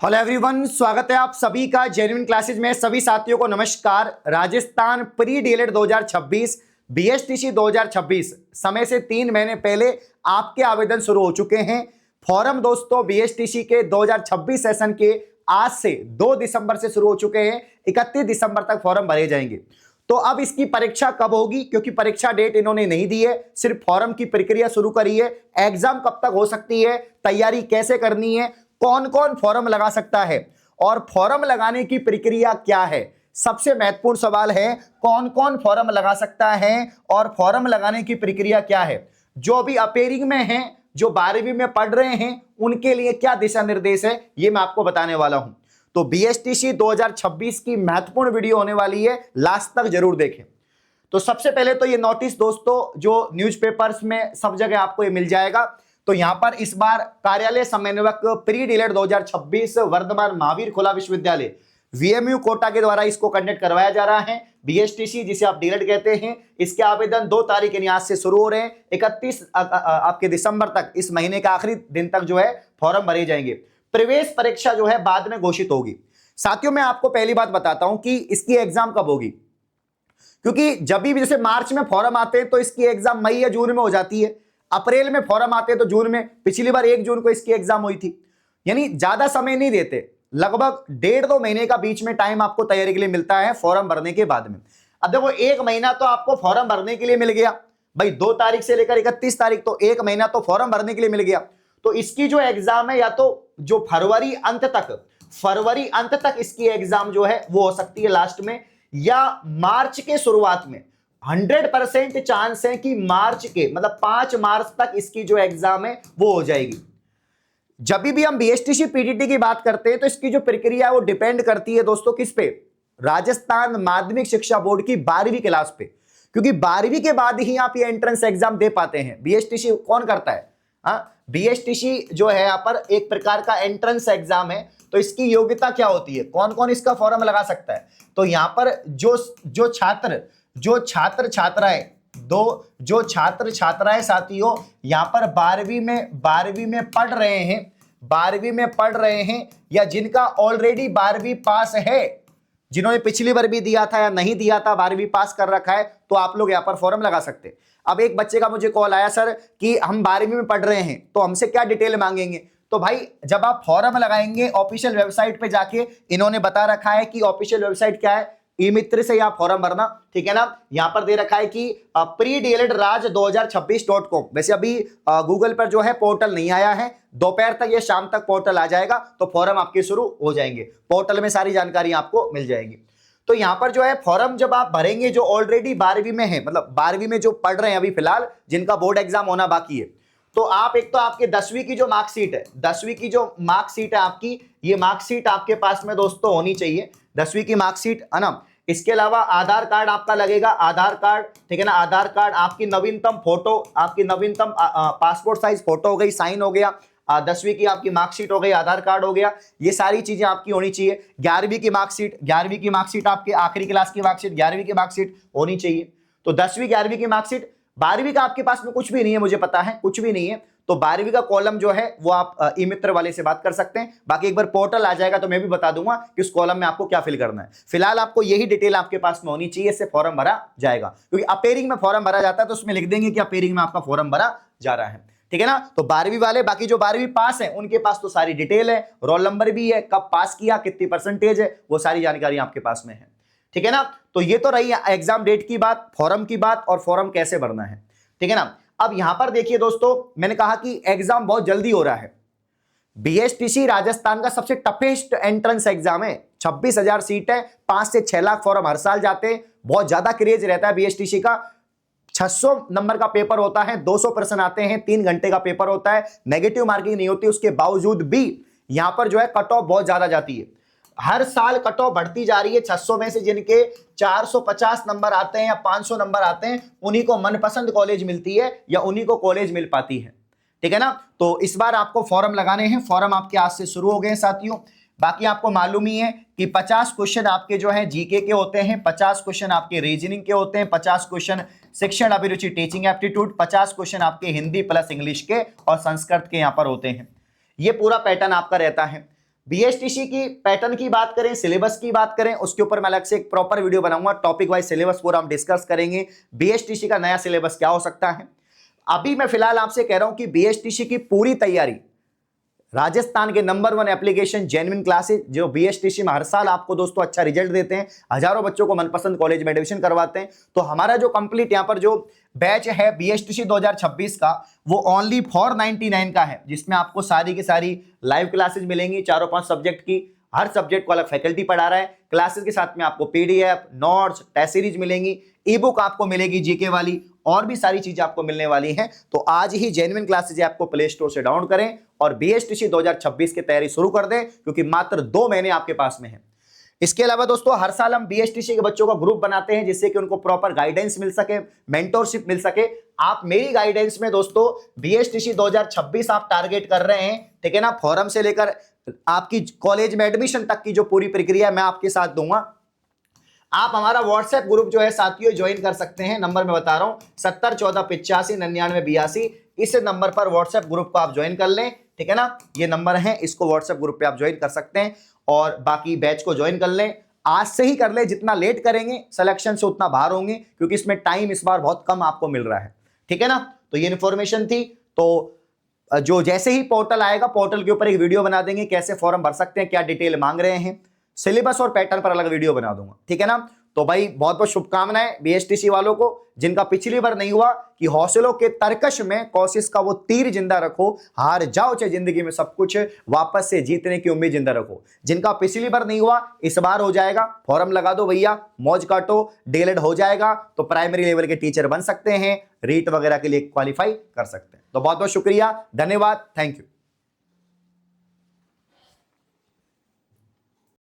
Hello everyone, स्वागत है आप सभी का जेन्युइन क्लासेज में। सभी साथियों को नमस्कार। राजस्थान प्री डीएलएड 2026 बीएसटीसी 2026 समय से 3 महीने पहले आपके आवेदन शुरू हो चुके हैं। फॉर्म दोस्तों बीएसटीसी के 2026 सेशन के आज से 2 दिसंबर से शुरू हो चुके हैं। 31 दिसंबर तक फॉर्म भरे जाएंगे। तो अब इसकी परीक्षा कब होगी, क्योंकि परीक्षा डेट इन्होंने नहीं दी है, सिर्फ फॉर्म की प्रक्रिया शुरू करी है। एग्जाम कब तक हो सकती है, तैयारी कैसे करनी है, कौन कौन फॉर्म लगा सकता है और फॉर्म लगाने की प्रक्रिया क्या है, सबसे महत्वपूर्ण सवाल है कौन कौन फॉर्म लगा सकता है और फॉर्म लगाने की प्रक्रिया क्या है। जो अभी अपेयरिंग में हैं, जो 12वीं में पढ़ रहे हैं, उनके लिए क्या दिशा निर्देश है, ये मैं आपको बताने वाला हूं। तो बीएसटीसी 2026 की महत्वपूर्ण वीडियो होने वाली है, लास्ट तक जरूर देखें। तो सबसे पहले तो ये नोटिस दोस्तों जो न्यूज़पेपर्स में सब जगह आपको ये मिल जाएगा। तो यहां पर इस बार कार्यालय समन्वयक प्री डीएलएड 2026 वर्धमान महावीर खुला विश्वविद्यालय वीएमयू कोटा के द्वारा इसको कंडक्ट करवाया जा रहा है। बीएसटीसी जिसे आप डीएलएड कहते हैं, इसके आवेदन 2 तारीख यानी आज से शुरू हो रहे हैं। 31 आपके दिसंबर तक, इस महीने के आखिरी दिन तक जो है फॉर्म भरे जाएंगे। प्रवेश परीक्षा जो है बाद में घोषित होगी। साथियों मैं आपको पहली बात बताता हूं कि इसकी एग्जाम कब होगी, क्योंकि जब भी जैसे मार्च में फॉर्म आते हैं तो इसकी एग्जाम मई या जून में हो जाती है। अप्रैल में फॉर्म आते हैं तो जून में। पिछली बार 1 जून को इसकी एग्जाम हुई थी। यानी ज्यादा समय नहीं देते, लगभग 1.5-2 महीने का बीच में टाइम आपको तैयारी के लिए मिलता है फॉर्म भरने के बाद में। अब देखो 1 महीना तो आपको फॉर्म भरने के लिए मिल गया भाई, 2 तारीख से लेकर 31 तारीख, तो 1 महीना तो फॉर्म भरने के लिए मिल गया। तो इसकी जो एग्जाम है या तो जो फरवरी अंत तक इसकी एग्जाम जो है वो हो सकती है लास्ट में, या मार्च के शुरुआत में। 100% चांस है कि मार्च के मतलब 5 मार्च तक इसकी जो एग्जाम है वो हो जाएगी। जब भी हम बीएसटीसी पीटीटी की बात करते हैं तो इसकी जो प्रक्रिया है वो डिपेंड करती है दोस्तों किस पे, राजस्थान माध्यमिक शिक्षा बोर्ड की 12वीं क्लास पे, क्योंकि 12वीं के बाद ही आप ये एंट्रेंस एग्जाम दे पाते हैं। बीएसटीसी कौन करता है? बीएसटीसी जो है यहाँ पर एक प्रकार का एंट्रेंस एग्जाम है। तो इसकी योग्यता क्या होती है, कौन कौन इसका फॉर्म लगा सकता है? तो यहां पर जो छात्र छात्राएं साथियों यहां पर 12वीं में पढ़ रहे हैं या जिनका ऑलरेडी 12वीं पास है, जिन्होंने पिछली बार भी दिया था या नहीं दिया था, 12वीं पास कर रखा है, तो आप लोग यहां पर फॉर्म लगा सकते हैं। अब एक बच्चे का मुझे कॉल आया, सर कि हम 12वीं में पढ़ रहे हैं तो हमसे क्या डिटेल मांगेंगे? तो भाई जब आप फॉर्म लगाएंगे ऑफिशियल वेबसाइट पे जाके, इन्होंने बता रखा है कि ऑफिशियल वेबसाइट क्या है, ई मित्र से आप फॉर्म भरना, ठीक है ना। यहां पर दे रखा है कि pre-dieledraj2026.com। वैसे अभी गूगल पर जो है पोर्टल नहीं आया है, दोपहर तक या शाम तक पोर्टल आ जाएगा तो फॉर्म आपके शुरू हो जाएंगे। पोर्टल में सारी जानकारी आपको मिल जाएगी। तो यहां पर जो है फॉर्म जब आप भरेंगे, जो ऑलरेडी 12वीं में है, मतलब 12वीं में जो पढ़ रहे हैं अभी फिलहाल, जिनका बोर्ड एग्जाम होना बाकी है, तो आप एक तो आपके 10वीं की जो मार्कशीट है, 10वीं की जो मार्कशीट है आपकी, ये मार्कशीट आपके पास में दोस्तों होनी चाहिए, 10वीं की मार्कशीट है ना। इसके अलावा आधार कार्ड आपका लगेगा, आधार कार्ड, ठीक है ना। आधार कार्ड, आपकी नवीनतम फोटो, आपकी नवीनतम पासपोर्ट साइज फोटो हो गई, साइन हो गया, 10वीं की आपकी मार्कशीट हो गई, आधार कार्ड हो गया, ये सारी चीजें आपकी होनी चाहिए। 11वीं की मार्कशीट आपके आखिरी क्लास की मार्कशीट, 11वीं की मार्कशीट होनी चाहिए। तो 10वीं 11वीं की मार्कशीट, 12वीं का आपके पास में कुछ भी नहीं है, मुझे पता है कुछ भी नहीं है, तो 12वीं का कॉलम जो है वो आप ई मित्र वाले से बात कर सकते हैं। बाकी एक बार पोर्टल आ जाएगा तो मैं भी बता दूंगा कि उस कॉलम में आपको क्या फिल करना है। फिलहाल आपको यही डिटेल आपके पास में होनी चाहिए, इससे फॉर्म भरा जाएगा। क्योंकि अपेयरिंग में फॉर्म भरा जाता है तो उसमें लिख देंगे कि अपेयरिंग में आपका फॉर्म भरा जा रहा है, ठीक है ना। तो 12वीं वाले, बाकी जो 12वीं पास है उनके पास तो सारी डिटेल है, रोल नंबर भी है, कब पास किया, कितनी परसेंटेज है, वो सारी जानकारी आपके पास में है, ठीक है ना। तो ये तो रही एग्जाम डेट की बात, फॉर्म की बात और फॉर्म कैसे भरना है, ठीक है ना। अब यहां पर देखिए दोस्तों, मैंने कहा कि एग्जाम बहुत जल्दी हो रहा है। बीएसटीसी राजस्थान का सबसे टफेस्ट एंट्रेंस एग्जाम है। 26,000 सीट है, 5 से 6 लाख फॉर्म हर साल जाते हैं, बहुत ज्यादा क्रेज रहता है बीएसटीसी का। 600 नंबर का पेपर होता है, 200 प्रश्न आते हैं, 3 घंटे का पेपर होता है, नेगेटिव मार्किंग नहीं होती। उसके बावजूद भी यहां पर जो है कट ऑफ बहुत ज्यादा जाती है, हर साल कट ऑफ बढ़ती जा रही है। 600 में से जिनके 450 नंबर आते हैं या 500 नंबर आते हैं, उन्हीं को मनपसंद कॉलेज मिलती है या उन्हीं को कॉलेज मिल पाती है, ठीक है ना। तो इस बार आपको फॉर्म लगाने हैं, फॉर्म आपके आज से शुरू हो गए साथियों। बाकी आपको मालूम ही है कि 50 क्वेश्चन आपके जो है जीके के होते हैं, 50 क्वेश्चन आपके रीजनिंग के होते हैं, 50 क्वेश्चन शिक्षण अभिरुचि टीचिंग एप्टीट्यूड, 50 क्वेश्चन आपके हिंदी प्लस इंग्लिश के और संस्कृत के यहां पर होते हैं। ये पूरा पैटर्न आपका रहता है। बीएसटीसी की पैटर्न की बात करें, सिलेबस की बात करें, उसके ऊपर मैं अलग से एक प्रॉपर वीडियो बनाऊंगा, टॉपिक वाइज सिलेबस पूरा हम डिस्कस करेंगे, बीएसटीसी का नया सिलेबस क्या हो सकता है। अभी मैं फिलहाल आपसे कह रहा हूं कि बीएसटीसी की पूरी तैयारी, राजस्थान के नंबर 1 एप्लीकेशन जेन्युइन क्लासेस, जो बीएसटीसी में हर साल आपको दोस्तों अच्छा रिजल्ट देते हैं, हजारों बच्चों को मनपसंद कॉलेज में एडमिशन करवाते हैं। तो हमारा जो कंप्लीट यहां पर जो बैच है बीएसटीसी 2026 का, वो ओनली 499 का है, जिसमें आपको सारी की सारी लाइव क्लासेस मिलेंगी, 4-5 सब्जेक्ट की, हर सब्जेक्ट को अलग फैकल्टी पढ़ा रहा है। क्लासेस के साथ में आपको पीडीएफ, नोट्स, टेस्ट सीरीज मिलेंगी, ई बुक आपको मिलेगी जीके वाली, और भी सारी चीजें आपको मिलने वाली हैं। तो आज ही जेन्युइन क्लासेज आपको प्ले स्टोर से डाउनलोड करें और बीएसटीसी 2026 की तैयारी शुरू कर दें, क्योंकि मात्र 2 महीने आपके पास में है। इसके अलावा दोस्तों हर साल हम बीएसटीसी के बच्चों का ग्रुप बनाते हैं, जिससे कि उनको प्रॉपर गाइडेंस मिल सके, मेंटोरशिप मिल सके। आप मेरी गाइडेंस में दोस्तों बीएसटीसी 2026 आप टारगेट कर रहे हैं, ठीक है ना, फॉरम से लेकर आपकी कॉलेज में एडमिशन तक की जो पूरी प्रक्रिया मैं आपके साथ दूंगा। आप हमारा व्हाट्सएप ग्रुप जो है साथियों ज्वाइन कर सकते हैं, नंबर मैं बता रहा हूं 7014859982। इस नंबर पर व्हाट्सएप ग्रुप को आप ज्वाइन कर लें, ठीक है ना, ये नंबर है, इसको व्हाट्सएप ग्रुप पे आप ज्वाइन कर सकते हैं और बाकी बैच को ज्वाइन कर लें। आज से ही कर लें, जितना लेट करेंगे सिलेक्शन से उतना बाहर होंगे, क्योंकि इसमें टाइम इस बार बहुत कम आपको मिल रहा है, ठीक है ना। तो ये इन्फॉर्मेशन थी। तो जो जैसे ही पोर्टल आएगा, पोर्टल के ऊपर एक वीडियो बना देंगे, कैसे फॉर्म भर सकते हैं, क्या डिटेल मांग रहे हैं, सिलेबस और पैटर्न पर अलग वीडियो बना दूंगा, ठीक है ना। तो भाई बहुत बहुत शुभकामनाएं बीएसटीसी वालों को, जिनका पिछली बार नहीं हुआ, कि हौसलों के तरकश में कोशिश का वो तीर जिंदा रखो, हार जाओ चाहे जिंदगी में सब कुछ, वापस से जीतने की उम्मीद जिंदा रखो। जिनका पिछली बार नहीं हुआ, इस बार हो जाएगा, फॉर्म लगा दो भैया, मौज काटो, डीएलएड हो जाएगा तो प्राइमरी लेवल के टीचर बन सकते हैं, रीट वगैरह के लिए क्वालिफाई कर सकते हैं। तो बहुत बहुत शुक्रिया, धन्यवाद, थैंक यू।